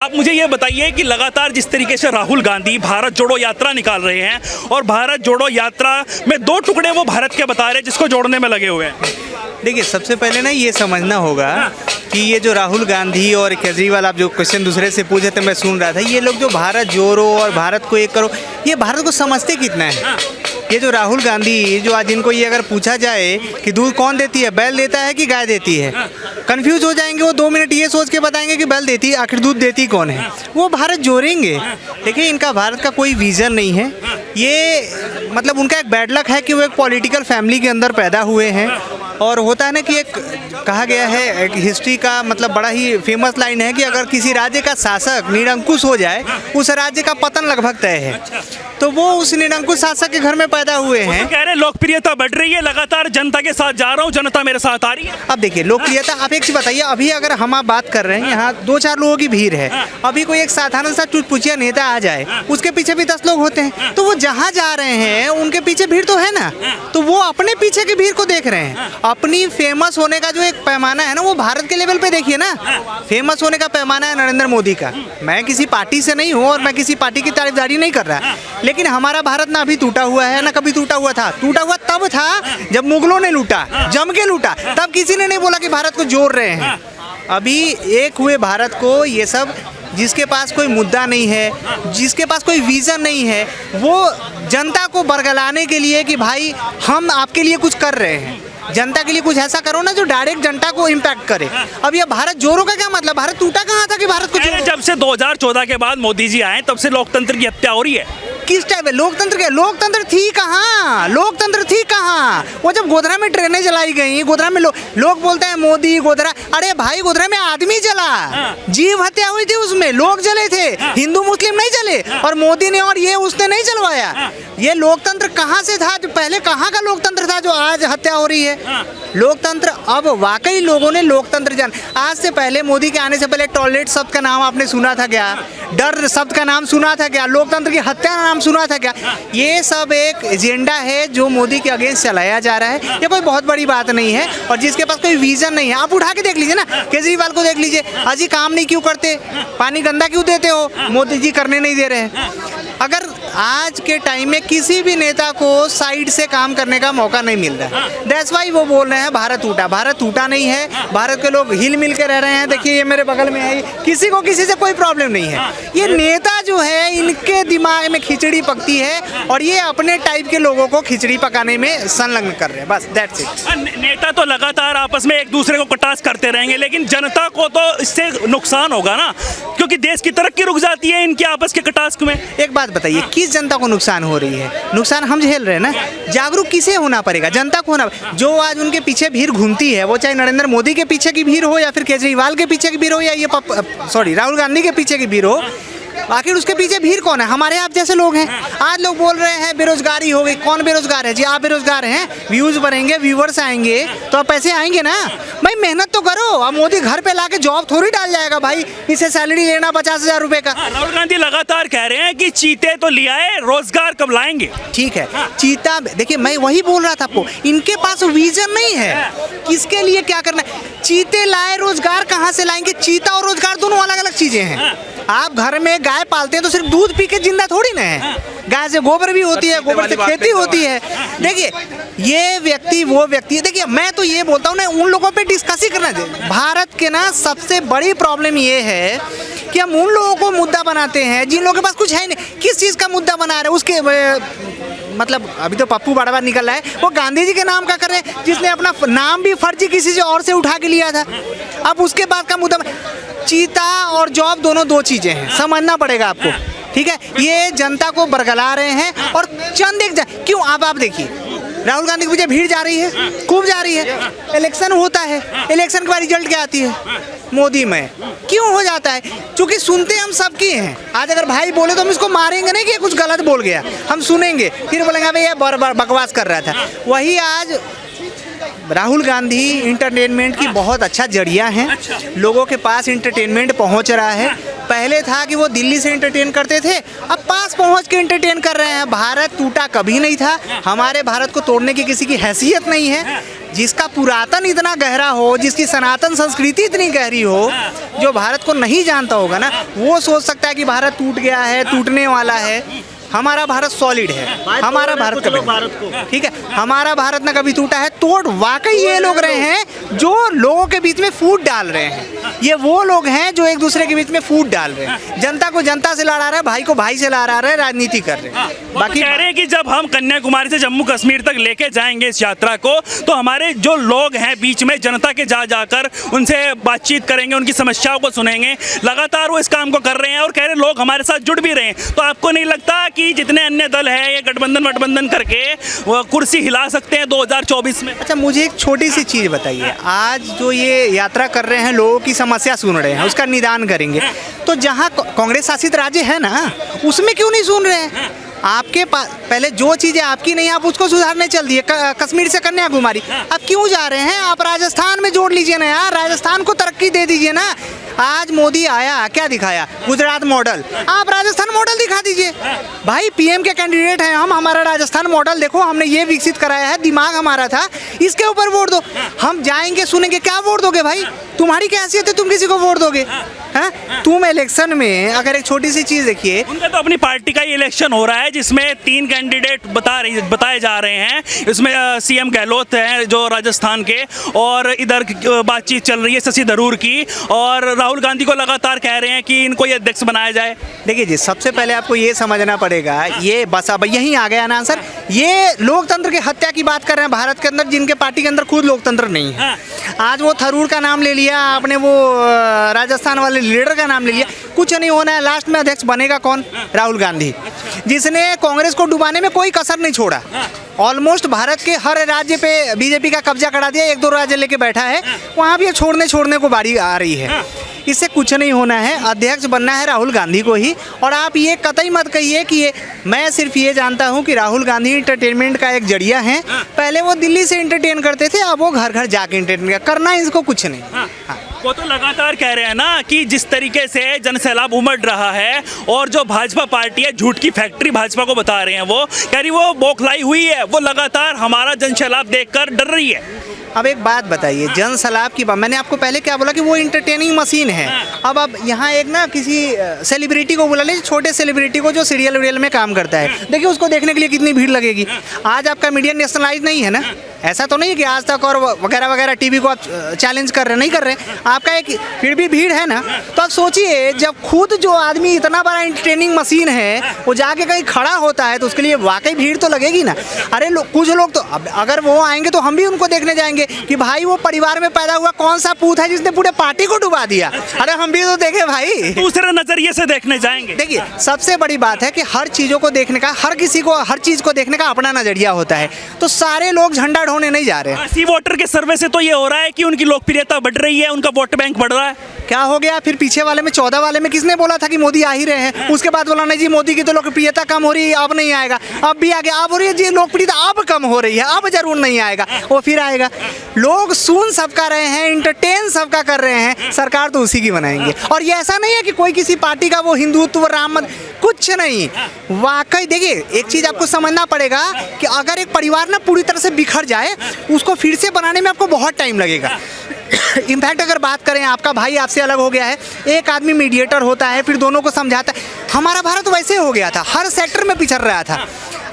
आप मुझे ये बताइए कि लगातार जिस तरीके से राहुल गांधी भारत जोड़ो यात्रा निकाल रहे हैं और भारत जोड़ो यात्रा में 2 टुकड़े वो भारत के बता रहे हैं जिसको जोड़ने में लगे हुए हैं। देखिए, सबसे पहले ना ये समझना होगा कि ये जो राहुल गांधी और केजरीवाल, आप जो क्वेश्चन दूसरे से पूछे थे मैं सुन रहा था, ये लोग जो भारत जोड़ो और भारत को एक करो, ये भारत को समझते कितना है। ये जो राहुल गांधी जो आज इनको ये अगर पूछा जाए कि दूध कौन देती है, बैल देता है कि गाय देती है, कंफ्यूज हो जाएंगे वो। 2 मिनट ये सोच के बताएंगे कि बैल देती है, आखिर दूध देती कौन है। वो भारत जोड़ेंगे। देखिए, इनका भारत का कोई विज़न नहीं है। ये मतलब उनका एक बैड लक है कि वो एक पॉलिटिकल फैमिली के अंदर पैदा हुए हैं। और होता है ना कि एक कहा गया है, एक हिस्ट्री का मतलब बड़ा ही फेमस लाइन है कि अगर किसी राज्य का शासक निरंकुश हो जाए, उस राज्य का पतन लगभग तय है। तो वो उस निरंकुश शासक के घर में पैदा हुए हैं। कह रहे लोकप्रियता बढ़ रही है, लगातार जनता के साथ जा रहा हूँ, जनता मेरे साथ आ रही है। अब देखिए, लोकप्रियता, आप एक चीज बताइए, अभी अगर हम आप बात कर रहे हैं, यहाँ 2-4 लोगों की भीड़ है, अभी कोई एक साधारण सा चुटपुचिया नेता आ जाए, उसके पीछे भी 10 लोग होते हैं, तो वो जहाँ जा रहे हैं उनके पीछे भीड़ तो है ना। तो वो अपने पीछे की भीड़ को देख रहे हैं। अपनी फेमस होने का जो एक पैमाना है ना, वो भारत के लेवल पे देखिए ना। फेमस होने का पैमाना है नरेंद्र मोदी का। मैं किसी पार्टी से नहीं हूँ और मैं किसी पार्टी की तारीफदारी नहीं कर रहा, लेकिन हमारा भारत ना अभी टूटा हुआ है ना कभी टूटा हुआ था। टूटा हुआ तब था जब मुगलों ने लूटा, जम के लूटा, तब किसी ने नहीं बोला कि भारत को जोड़ रहे हैं। अभी एक हुए भारत को ये सब, जिसके पास कोई मुद्दा नहीं है, जिसके पास कोई विज़न नहीं है, वो जनता को बरगलाने के लिए कि भाई हम आपके लिए कुछ कर रहे हैं, जनता के लिए कुछ ऐसा करो ना जो डायरेक्ट जनता को इम्पैक्ट करे। अब ये भारत जोड़ो का क्या मतलब? भारत टूटा कहाँ था कि भारत को जोड़ो? जब से 2014 के बाद मोदी जी आए तब से लोकतंत्र की हत्या हो रही है। किस टाइप है लोकतंत्र थी कहाँ? लोकतंत्र थी कहाँ? वो जब गोधरा में ट्रेनें जलाई गई, गोधरा में लोग बोलते हैं मोदी गोधरा, अरे भाई गोधरा में आदमी जला, जीव हत्या हुई थी, उसमें लोग जले थे, हिंदू मुस्लिम नहीं जले, और मोदी ने और ये उसने नहीं जलवाया। ये लोकतंत्र कहाँ से था? जो पहले कहाँ का लोकतंत्र था जो आज हत्या हो रही है? लोकतंत्र अब वाकई लोगों ने लोकतंत्र जान। आज से पहले, मोदी के आने से पहले टॉयलेट शब्द का नाम आपने सुना था क्या? डर शब्द का नाम सुना था क्या? लोकतंत्र की हत्या का नाम सुना था क्या? ये सब एक एजेंडा है जो मोदी के अगेंस्ट चलाया जा रहा है। ये कोई बहुत बड़ी बात नहीं है, और जिसके पास कोई विजन नहीं है, आप उठा के देख लीजिए ना, केजरीवाल को देख लीजिए, अजी काम नहीं क्यों करते, पानी गंदा क्यों देते हो, मोदी जी करने नहीं दे रहे हैं। अगर आज के टाइम में किसी भी नेता को साइड से काम करने का मौका नहीं मिल रहा है, दैट्स वाई वो बोल रहे हैं भारत टूटा। भारत टूटा नहीं है, भारत के लोग हिल मिल के रह रहे हैं। देखिए, ये मेरे बगल में है, किसी को किसी से कोई प्रॉब्लम नहीं है। ये नेता जो है, इनके दिमाग में खिचड़ी पकती है और ये अपने टाइप के लोगों को खिचड़ी पकाने में संलग्न कर रहे हैं, बस दैट्स इट। नेता तो लगातार आपस में एक दूसरे को कटास करते रहेंगे, लेकिन जनता को तो इससे नुकसान होगा ना, क्योंकि देश की तरक्की रुक जाती है इनके आपस के कटास में। एक बात बताइए, किस जनता को नुकसान हो रही है? नुकसान हम झेल रहे हैं ना। जागरूक किसे होना पड़ेगा? जनता को होना। जो आज उनके पीछे भीड़ घूमती है, वो चाहे नरेंद्र मोदी के पीछे की भीड़ हो या फिर केजरीवाल के पीछे की भीड़ हो या ये राहुल गांधी के पीछे की भीड़ हो, आखिर उसके पीछे भीड़ कौन है? हमारे आप जैसे लोग हैं। आज लोग बोल रहे हैं बेरोजगारी हो गई। कौन बेरोजगार है जी? आप बेरोजगार हैं। व्यूज बढ़ेंगे, व्यूवर्स आएंगे तो आप पैसे आएंगे ना। भाई मेहनत तो करो। अब मोदी घर पे लाके जॉब थोड़ी डाल जाएगा भाई, इसे सैलरी लेना 50,000 रुपए का। राहुल गांधी लगातार कह रहे हैं कि चीते तो लिया है, रोजगार कब लाएंगे? ठीक है, चीता, देखिए मैं वही बोल रहा था आपको, इनके पास विजन नहीं है किसके लिए क्या करना है। चीते लाए, रोजगार कहाँ से लाएंगे? चीता और रोजगार दोनों अलग अलग चीजें हैं। आप घर में गाय पालते हैं तो सिर्फ दूध पी के जिंदा थोड़ी ना है। गाय से गोबर भी होती है, गोबर से खेती होती है। देखिए, ये व्यक्ति वो व्यक्ति है। देखिए, मैं तो ये बोलता हूँ ना, उन लोगों पे डिस्कस ही करना चाहिए। भारत के ना सबसे बड़ी प्रॉब्लम ये है कि हम उन लोगों को मुद्दा बनाते हैं जिन लोगों के पास कुछ है नहीं। किस चीज़ का मुद्दा बना रहे हैं? उसके मतलब अभी तो पप्पू बार बार निकल रहा है, वो गांधी जी के नाम का कर रहे हैं, जिसने अपना नाम भी फर्जी किसी से और से उठा के लिया था। अब उसके बाद का मुद्दा, चीता और जॉब दोनों दो चीज़ें हैं, समझना पड़ेगा आपको, ठीक है। ये जनता को बरगला रहे हैं और चंद एक क्यों आप देखिए, राहुल गांधी की वजह भीड़ जा रही है, खूब जा रही है। इलेक्शन होता है, इलेक्शन के बाद रिजल्ट क्या आती है? मोदी में क्यों हो जाता है? क्योंकि सुनते हम सबकी हैं। आज अगर भाई बोले तो हम इसको मारेंगे नहीं कि कुछ गलत बोल गया, हम सुनेंगे, फिर बोलेंगे भाई ये बकवास कर रहा था। वही आज राहुल गांधी इंटरटेनमेंट की बहुत अच्छा जरिया है, लोगों के पास इंटरटेनमेंट पहुंच रहा है। पहले था कि वो दिल्ली से एंटरटेन करते थे, अब पास पहुंच के एंटरटेन कर रहे हैं। भारत टूटा कभी नहीं था, हमारे भारत को तोड़ने की किसी की हैसियत नहीं है। जिसका पुरातन इतना गहरा हो, जिसकी सनातन संस्कृति इतनी गहरी हो, जो भारत को नहीं जानता होगा ना, वो सोच सकता है कि भारत टूट गया है, टूटने वाला है। हमारा भारत सॉलिड है, हमारा भारत कभी, ठीक है, हमारा भारत ना कभी टूटा है। तोड़ वाकई ये लोग रहे हैं जो लोगों के बीच में फूट डाल रहे हैं। ये वो लोग हैं जो एक दूसरे के बीच में फूट डाल रहे हैं, जनता को जनता से लड़ा रहे हैं, भाई को भाई से लड़ा रहे हैं, राजनीति कर रहे हैं। बाकी कह रहे हैं कि जब हम कन्याकुमारी से जम्मू कश्मीर तक लेके जाएंगे इस यात्रा को, तो हमारे जो लोग हैं बीच में जनता के जा जाकर उनसे बातचीत करेंगे, उनकी समस्याओं को सुनेंगे। लगातार वो इस काम को कर रहे हैं और कह रहे हैं लोग हमारे साथ जुड़ भी रहे हैं। तो आपको नहीं लगता कि जितने अन्य दल हैं ये गठबंधन करके वो कुर्सी हिला सकते हैं 2024 में? अच्छा, मुझे एक छोटी सी चीज़ बताइए। आज जो ये यात्रा कर रहे हैं, लोगों की समस्या सुन रहे हैं, उसका निदान करेंगे, तो जहाँ कांग्रेस शासित राज्य है ना, उसमें क्यों नहीं सुन रहे हैं? आपके पास पहले जो चीज़ें आपकी नहीं, आप उसको सुधारने चल दिए। कश्मीर से कन्याकुमारी, अब क्यों जा रहे हैं? आप राजस्थान में जोड़ लीजिए ना यार, राजस्थान को तरक्की दे दीजिए ना। आज मोदी आया, क्या दिखाया? गुजरात मॉडल। आप राजस्थान मॉडल दिखा दीजिए भाई। पीएम के कैंडिडेट हैं हम, हमारा राजस्थान मॉडल देखो, हमने ये विकसित कराया है, दिमाग हमारा था, इसके ऊपर वोट दो। हम जाएंगे, सुनेंगे, क्या वोट दोगे भाई? तुम्हारी क्या हैसियत है, तुम किसी को वोट दोगे? हैं? तुम इलेक्शन में अगर एक छोटी सी चीज़ देखिए, उनका तो अपनी पार्टी का ही इलेक्शन हो रहा है जिसमें 3 कैंडिडेट बताए जा रहे हैं। इसमें सीएम गहलोत हैं जो राजस्थान के, और इधर बातचीत चल रही है शशि थरूर की, और राहुल गांधी को लगातार कह रहे हैं कि इनको ये अध्यक्ष बनाया जाए। देखिए जी, सबसे पहले आपको ये समझना पड़ेगा, ये बस अब यहीं आ गया ना आंसर। ये लोकतंत्र की हत्या की बात कर रहे हैं भारत के अंदर, जिनके पार्टी के अंदर खुद लोकतंत्र नहीं है। आज वो थरूर का नाम ले लिया आपने, वो राजस्थान वाले लीडर का नाम ले लिया, कुछ नहीं होना है। लास्ट में अध्यक्ष बनेगा कौन? राहुल गांधी, जिसने कांग्रेस को डुबाने में कोई कसर नहीं छोड़ा। ऑलमोस्ट भारत के हर राज्य पे बीजेपी का कब्जा करा दिया, 1-2 राज्य लेके बैठा है, वहाँ भी छोड़ने को बारी आ रही है। इससे कुछ नहीं होना है, अध्यक्ष बनना है राहुल गांधी को ही। और आप ये कतई मत कहिए कि ये, मैं सिर्फ ये जानता हूँ कि राहुल गांधी इंटरटेनमेंट का एक जरिया है। पहले वो दिल्ली से इंटरटेन करते थे, अब वो घर घर जाके इंटरटेन करना, इसको कुछ नहीं। हाँ। वो तो लगातार कह रहे हैं ना कि जिस तरीके से जनसैलाब उमड़ रहा है, और जो भाजपा पार्टी है झूठ की फैक्ट्री भाजपा को बता रहे हैं, वो कह रही वो बौखलाई हुई है, वो लगातार हमारा जनसैलाब देखकर डर रही है। अब एक बात बताइए, जन सैलाब की बात, मैंने आपको पहले क्या बोला कि वो इंटरटेनिंग मशीन है। अब यहाँ एक ना किसी सेलिब्रिटी को बुला लीजिए, छोटे सेलिब्रिटी को जो सीरियल वीरियल में काम करता है, देखिए उसको देखने के लिए कितनी भीड़ लगेगी। आज आपका मीडिया नेशनलाइज नहीं है ना, ऐसा तो नहीं है कि आज तक और वगैरह वगैरह टीवी को आप चैलेंज कर रहे हैं, नहीं कर रहे हैं, आपका एक फिर भी भीड़ है ना। तो आप सोचिए, जब खुद जो आदमी इतना बड़ा एंटरटेनिंग मशीन है, वो जाके कहीं खड़ा होता है, तो उसके लिए वाकई भीड़ तो लगेगी ना। अरे कुछ लोग तो अगर वो आएंगे तो हम भी उनको देखने जाएंगे कि भाई वो परिवार में पैदा हुआ कौन सा पूत है जिसने पूरे पार्टी को डुबा दिया। अरे हम भी तो देखे भाई, दूसरे नजरिए से देखने जाएंगे। देखिए, सबसे बड़ी बात है कि हर चीज़ों को देखने का, हर किसी को हर चीज़ को देखने का अपना नजरिया होता है। तो सारे लोग झंडा ढोने नहीं जा रहे हैं। सी वोटर के सर्वे से तो ये हो रहा है कि उनकी लोकप्रियता बढ़ रही है, उनका वोट बैंक बढ़ रहा है। क्या हो गया फिर? पीछे वाले में 14 वाले में किसने बोला था कि मोदी आ ही रहे हैं? उसके बाद बोला नहीं जी मोदी की तो लोकप्रियता कम हो रही है, अब नहीं आएगा। अब भी आ गया, अब हो रही है जी लोकप्रियता, अब कम हो रही है, अब जरूर नहीं आएगा, वो फिर आएगा। लोग सुन सबका रहे हैं, इंटरटेन सबका कर रहे हैं, सरकार तो उसी की बनाएंगे। और ये ऐसा नहीं है कि कोई किसी पार्टी का वो हिंदुत्व राम, कुछ नहीं। वाकई देखिए, एक चीज़ आपको समझना पड़ेगा कि अगर एक परिवार ना पूरी तरह से बिखर जाए, उसको फिर से बनाने में आपको बहुत टाइम लगेगा। इनफैक्ट अगर बात करें, आपका भाई आपसे अलग हो गया है, एक आदमी मीडिएटर होता है, फिर दोनों को समझाता है। हमारा भारत वैसे हो गया था, हर सेक्टर में पिछड़ रहा था।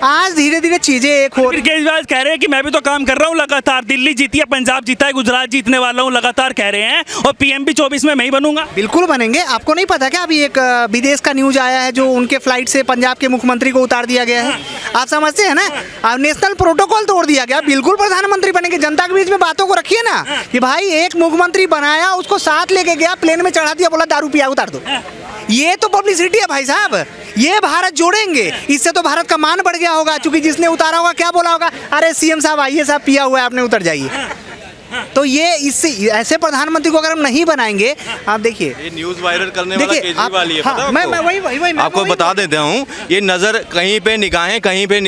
आज धीरे धीरे चीजें एक हो। केजरीवाल कह रहे हैं कि मैं भी तो काम कर रहा हूँ लगातार, दिल्ली जीती है, पंजाब जीता है, गुजरात जीतने वाला हूँ, लगातार कह रहे हैं, और पीएम भी 24 में मैं ही बनूंगा। बिल्कुल बनेंगे। आपको नहीं पता क्या, अभी एक विदेश का न्यूज आया है, जो उनके फ्लाइट से पंजाब के मुख्यमंत्री को उतार दिया गया है। आप समझते हैं ना, अब नेशनल प्रोटोकॉल तोड़ दिया गया, बिल्कुल प्रधानमंत्री बनेंगे। जनता के बीच में बातों को रखिए ना कि भाई एक मुख्यमंत्री बनाया, उसको साथ लेके गया, प्लेन में चढ़ा दिया, बोला दारू पिया उतार दो। ये तो पब्लिसिटी है भाई साहब, ये भारत जोड़ेंगे। इससे तो भारत का मान बढ़ गया होगा, क्योंकि जिसने उतारा होगा क्या बोला होगा, अरे सीएम साहब आइए साहब, पिया हुआ है आपने, उतर जाइए। तो ये इससे ऐसे प्रधानमंत्री को अगर हम नहीं बनाएंगे, आप देखिए ये न्यूज़ वायरल करने वाला देखिए, केजरीवाल ही है, हाँ, पता है मैं आपको? वही मैं आपको वही बता देता हूँ, ये नज़र कहीं पे निगाहें कहीं पे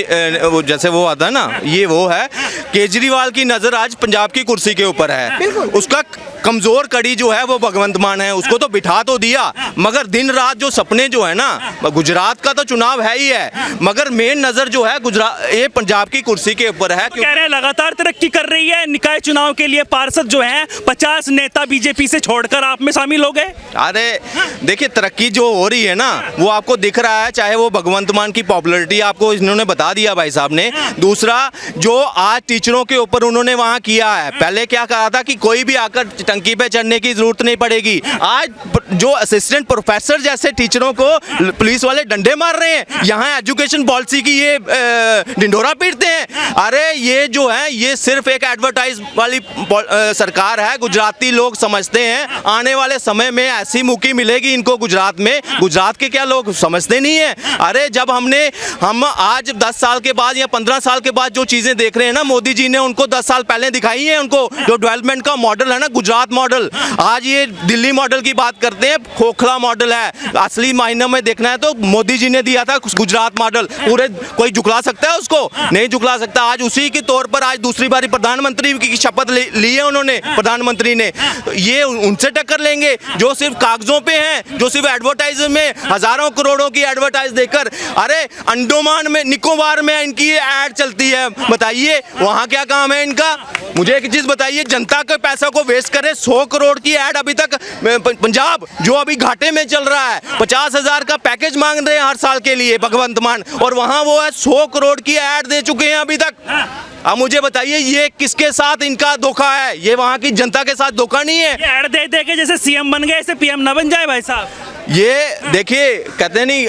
वो जैसे वो आता है ना, ये वो है। केजरीवाल की नज़र आज पंजाब की कुर्सी के ऊपर है। उसका कमज़ोर कड़ी जो है वो भगवंत मान है, उसको तो बिठा तो दिया, मगर दिन रात जो सपने जो है ना, गुजरात का तो चुनाव है ही है, मगर मेन नज़र जो है गुजरात ये पंजाब की कुर्सी के ऊपर है। कह रहे हैं लगातार तरक्की कर रही है, निकाय चुनाव के लिए पार्षद जो हैं 50 नेता बीजेपी से छोड़कर आप में शामिल हो गए। अरे देखिए, तरक्की जो हो रही है ना वो आपको दिख रहा है, चाहे वो भगवंत मान की पॉपुलैरिटी आपको इन्होंने बता दिया भाई साहब ने। दूसरा जो आज टीचरों के ऊपर उन्होंने वहाँ किया है, पहले क्या कहा था कि कोई भी आकर टंकी पे चढ़ने की जरूरत नहीं पड़ेगी, आज जो असिस्टेंट प्रोफेसर जैसे टीचरों को पुलिस वाले डंडे मार रहे हैं, यहाँ एजुकेशन पॉलिसी की ये ढिंढोरा पीटते हैं। अरे ये जो है ये सिर्फ एक एडवर्टाइज वाली सरकार है। गुजराती लोग समझते हैं आने वाले समय में ऐसी मुक्की मिलेगी इनको गुजरात में, गुजरात के क्या लोग समझते नहीं है। अरे जब हम आज 10 साल के बाद या 15 साल के बाद जो चीज़ें देख रहे हैं ना, मोदी जी ने उनको 10 साल पहले दिखाई है, उनको जो डेवलपमेंट का मॉडल है ना गुजरात मॉडल, आज ये दिल्ली मॉडल की बात करते हैं, खोखला मॉडल है। असली मायने में देखना है तो मोदी जी ने दिया था गुजरात मॉडल, पूरे कोई झुकला सकता है उसको? नहीं झुकला सकता। आज उसी के तौर पर आज दूसरी बारी प्रधानमंत्री की शपथ ली है उन्होंने, प्रधानमंत्री ने। तो ये उनसे टक्कर लेंगे जो सिर्फ कागजों पे हैं, जो सिर्फ एडवर्टाइज में हजारों करोड़ों की एडवर्टाइज देकर। अरे अंडोमान में, निकोबार में इनकी ऐड चलती है, बताइए वहाँ क्या काम है इनका? मुझे एक चीज बताइए, जनता के पैसा को वेस्ट करे। 100 करोड़ की ऐड अभी तक पंजाब जो अभी घाटे में चल रहा है, 50,000 का पैकेज मांग रहे हैं हर साल के लिए भगवंत मान, और वहाँ वो है 100 करोड़ की ऐड दे चुके हैं अभी तक। अब मुझे बताइए ये किसके साथ इनका धोखा है? ये वहाँ की जनता के साथ धोखा नहीं है। ये ऐड दे दे के जैसे सीएम बन गए ऐसे पीएम ना बन जाए भाई साहब। ये देखिए, कहते नहीं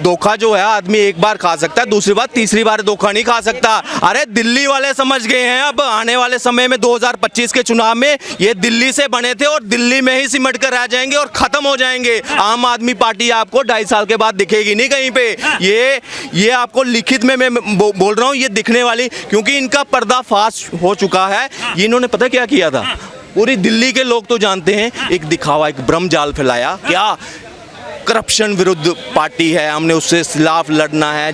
धोखा जो है आदमी एक बार खा सकता है, दूसरी बार तीसरी बार धोखा नहीं खा सकता। अरे दिल्ली वाले समझ गए हैं अब आने वाले समय में 2025 के चुनाव में ये दिल्ली से बने थे और दिल्ली में ही सिमट कर रह जाएंगे और खत्म हो जाएंगे। आम आदमी पार्टी आपको 2.5 साल के बाद दिखेगी नहीं कहीं पे। ये आपको लिखित में मैं बोल रहा हूँ, ये दिखने वाली, क्योंकि इनका पर्दाफाश हो चुका है। ये इन्होंने पता क्या किया था? पूरी दिल्ली के लोग तो जानते हैं, एक दिखावा, एक भ्रम जाल फैलाया। क्या? करप्शन विरुद्ध पार्टी है, हमने उससे खिलाफ लड़ना है,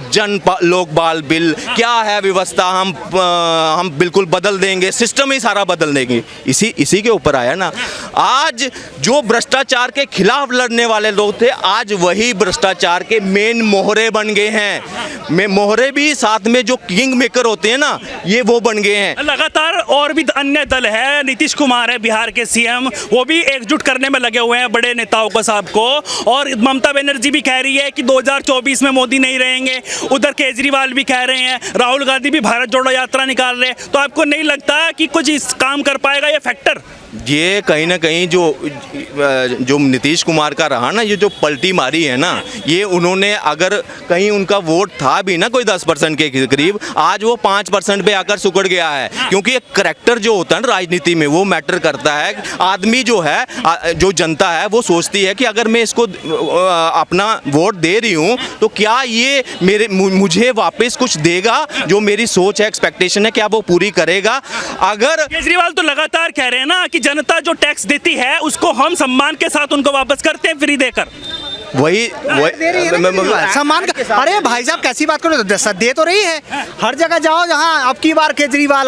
लोक बाल बिल क्या है व्यवस्था, हम बिल्कुल बदल देंगे, सिस्टम ही सारा बदल देंगे। इसी के ऊपर आया ना। आज जो भ्रष्टाचार के खिलाफ लड़ने वाले लोग थे, आज वही भ्रष्टाचार के मेन मोहरे बन गए हैं। मोहरे भी साथ में जो किंग मेकर होते हैं ना, ये वो बन गए हैं। लगातार और भी अन्य दल है, नीतीश कुमार है बिहार के सीएम, वो भी एकजुट करने में लगे हुए हैं बड़े नेताओं को साहब को, और ममता बनर्जी भी कह रही है कि 2024 में मोदी नहीं रहेंगे। उधर केजरीवाल भी कह रहे हैं, राहुल गांधी भी भारत जोड़ो यात्रा निकाल रहे हैं। तो आपको नहीं लगता कि कुछ इस काम कर पाएगा ये फैक्टर? ये कहीं ना कहीं जो नीतीश कुमार का रहा ना, ये जो पलटी मारी है ना, ये उन्होंने अगर कहीं उनका वोट था भी ना कोई 10% के करीब, आज वो 5% पे आकर सुकड़ गया है। क्योंकि एक करैक्टर जो होता है ना राजनीति में, वो मैटर करता है। आदमी जो है, जो जनता है, वो सोचती है कि अगर मैं इसको अपना वोट दे रही हूँ तो क्या ये मुझे वापस कुछ देगा, जो मेरी सोच है, एक्सपेक्टेशन है, क्या वो पूरी करेगा? अगर केजरीवाल तो लगातार कह रहे हैं ना कि जनता जो टैक्स देती है उसको हम सम्मान के साथ उनको वापस करते हैं फ्री देकर। वही सम्मान का। अरे भाई साहब कैसी बात करो, दे तो रही है। हर जगह जाओ जहाँ अब की बार केजरीवाल